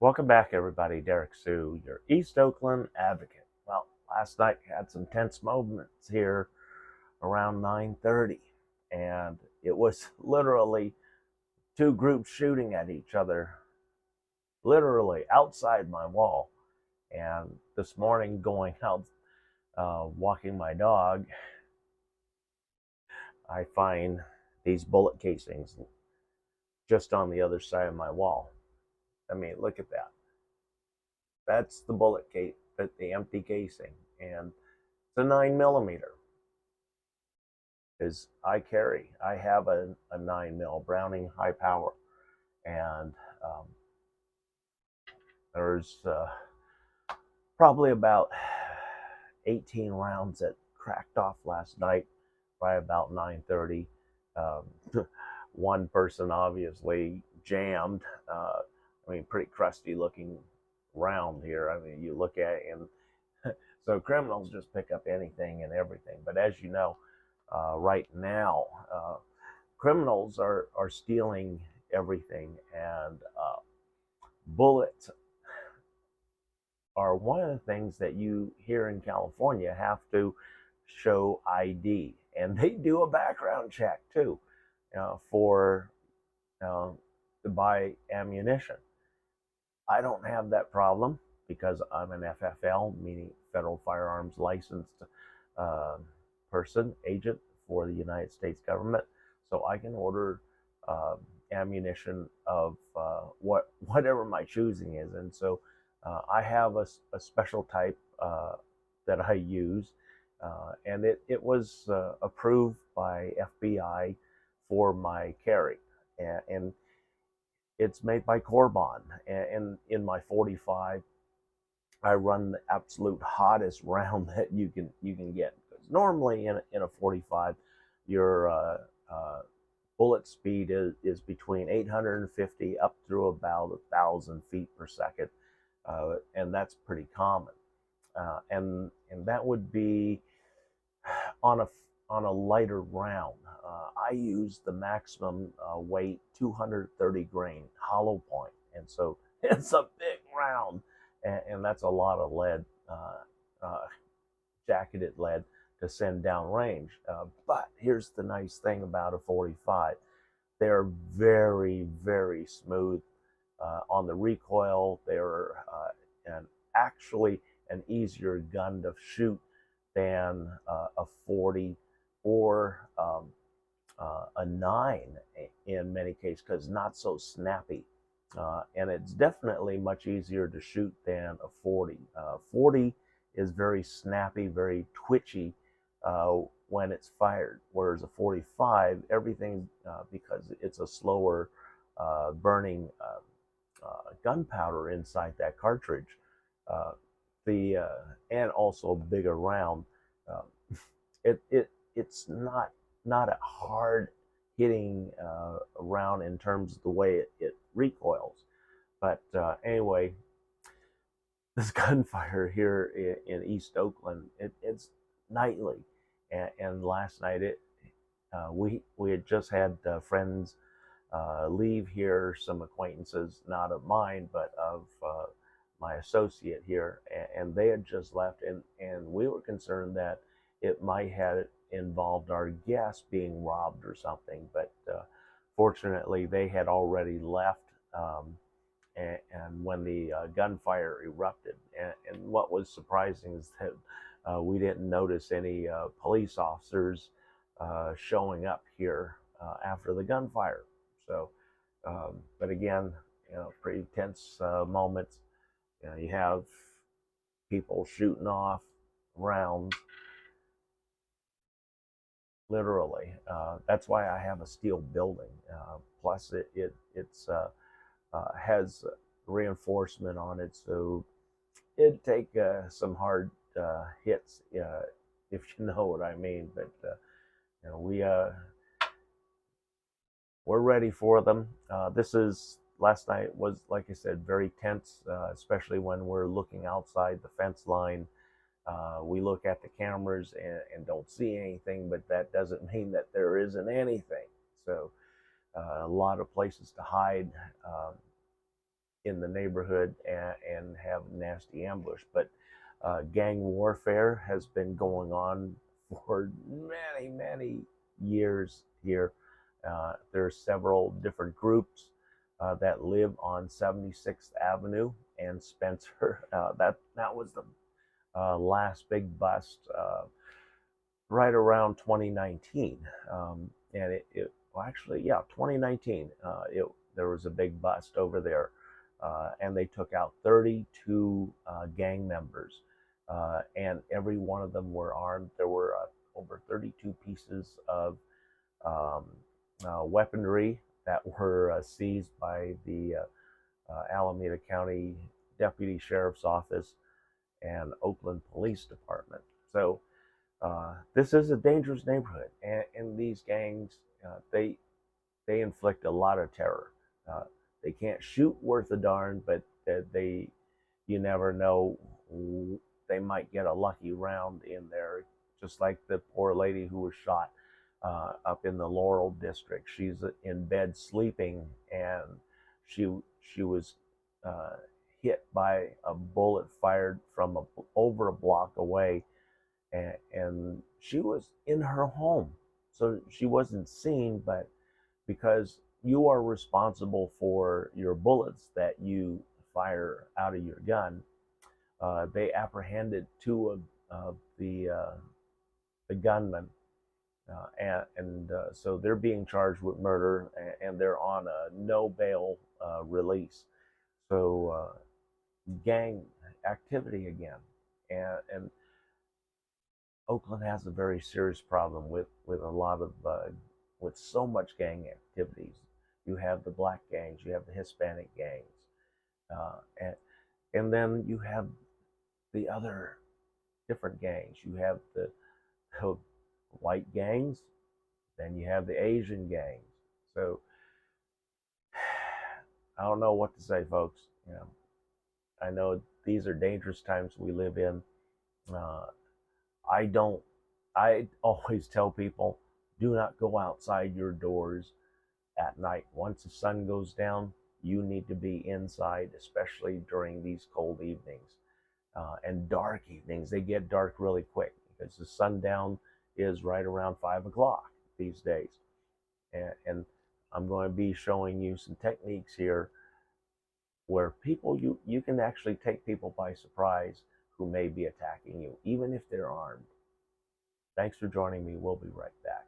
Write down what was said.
Welcome back, everybody. Derrick Soo, your East Oakland advocate. Well, last night had some tense moments here around 9:30, and it was literally two groups shooting at each other, literally outside my wall. And this morning, going out walking my dog, I find these bullet casings just on the other side of my wall. I mean, look at that. That's the bullet case, the empty casing, and it's a 9 millimeter. Is I have a 9 mil Browning high power, and there's probably about 18 rounds that cracked off last night by about 9:30. Um, One person obviously jammed. Pretty crusty looking round here. I mean, you look at it, and so criminals just pick up anything and everything. But as you know, right now, criminals are stealing everything, and bullets are one of the things that you here in California have to show ID, and they do a background check too for to buy ammunition. I don't have that problem because I'm an FFL, meaning Federal Firearms Licensed uh, person, agent for the United States government. So I can order uh, ammunition of whatever my choosing is. And so I have a special type that I use, and it was approved by FBI for my carry. And it's made by Corbon. And in my 45, I run the absolute hottest round that you can get. Because normally in a 45, your bullet speed is between 850 up through about 1,000 feet per second, and that's pretty common. And that would be on a lighter round. I use the maximum weight 230 grain hollow point, and so it's a big round, and that's a lot of lead, jacketed lead to send down range. But here's the nice thing about a 45: they're very, very smooth on the recoil. They're actually an easier gun to shoot than a 40 or a 9 in many cases, because not so snappy. And it's definitely much easier to shoot than a 40. 40 is very snappy, very twitchy when it's fired, whereas a 45, everything, because it's a slower burning gunpowder inside that cartridge, uh, and also bigger round. Uh, it's not a hard hitting round in terms of the way it recoils. But anyway, this gunfire here in East Oakland, it's nightly, and last night we had just had friends leave here, some acquaintances, not of mine, but of my associate here, and they had just left, and we were concerned that it might have involved our guests being robbed or something, but fortunately they had already left, and when the gunfire erupted, and what was surprising is that we didn't notice any police officers showing up here after the gunfire. So, but again, pretty tense moments. You have people shooting off rounds, literally. That's why I have a steel building. Plus, it's has reinforcement on it, so it'd take some hard hits, if you know what I mean. But we're ready for them. This is Last night was, like I said, very tense, especially when we're looking outside the fence line. We look at the cameras and don't see anything, but that doesn't mean that there isn't anything. So a lot of places to hide. in the neighborhood and have nasty ambush. But gang warfare has been going on for many, many years here. There's several different groups that live on 76th Avenue and Spencer. That was the last big bust right around 2019, and well, actually, yeah, 2019. There was a big bust over there, and they took out 32 gang members, and every one of them were armed. There were over 32 pieces of um, weaponry that were seized by the Alameda County Deputy Sheriff's Office and Oakland Police Department. So this is a dangerous neighborhood, and these gangs they inflict a lot of terror. Uh, they can't shoot worth a darn, but they you never know, they might get a lucky round in there, just like the poor lady who was shot up in the Laurel district. She's in bed sleeping, and she she was uh, hit by a bullet fired from over a block away, and she was in her home, so she wasn't seen. But because you are responsible for your bullets that you fire out of your gun, they apprehended two of the gunmen, and so they're being charged with murder, and they're on a no bail release. So gang activity again, and Oakland has a very serious problem with a lot of with so much gang activities. You have the black gangs, you have the Hispanic gangs, and then you have the other different gangs. You have the white gangs, then you have the Asian gangs. So I don't know what to say, folks. You know, I know these are dangerous times we live in. Uh, I don't. I always tell people, do not go outside your doors at night. Once the sun goes down, you need to be inside, especially during these cold evenings and dark evenings. They get dark really quick because the sundown is right around 5 o'clock these days. And I'm going to be showing you some techniques here where you can actually take people by surprise who may be attacking you, even if they're armed. Thanks for joining me. We'll be right back.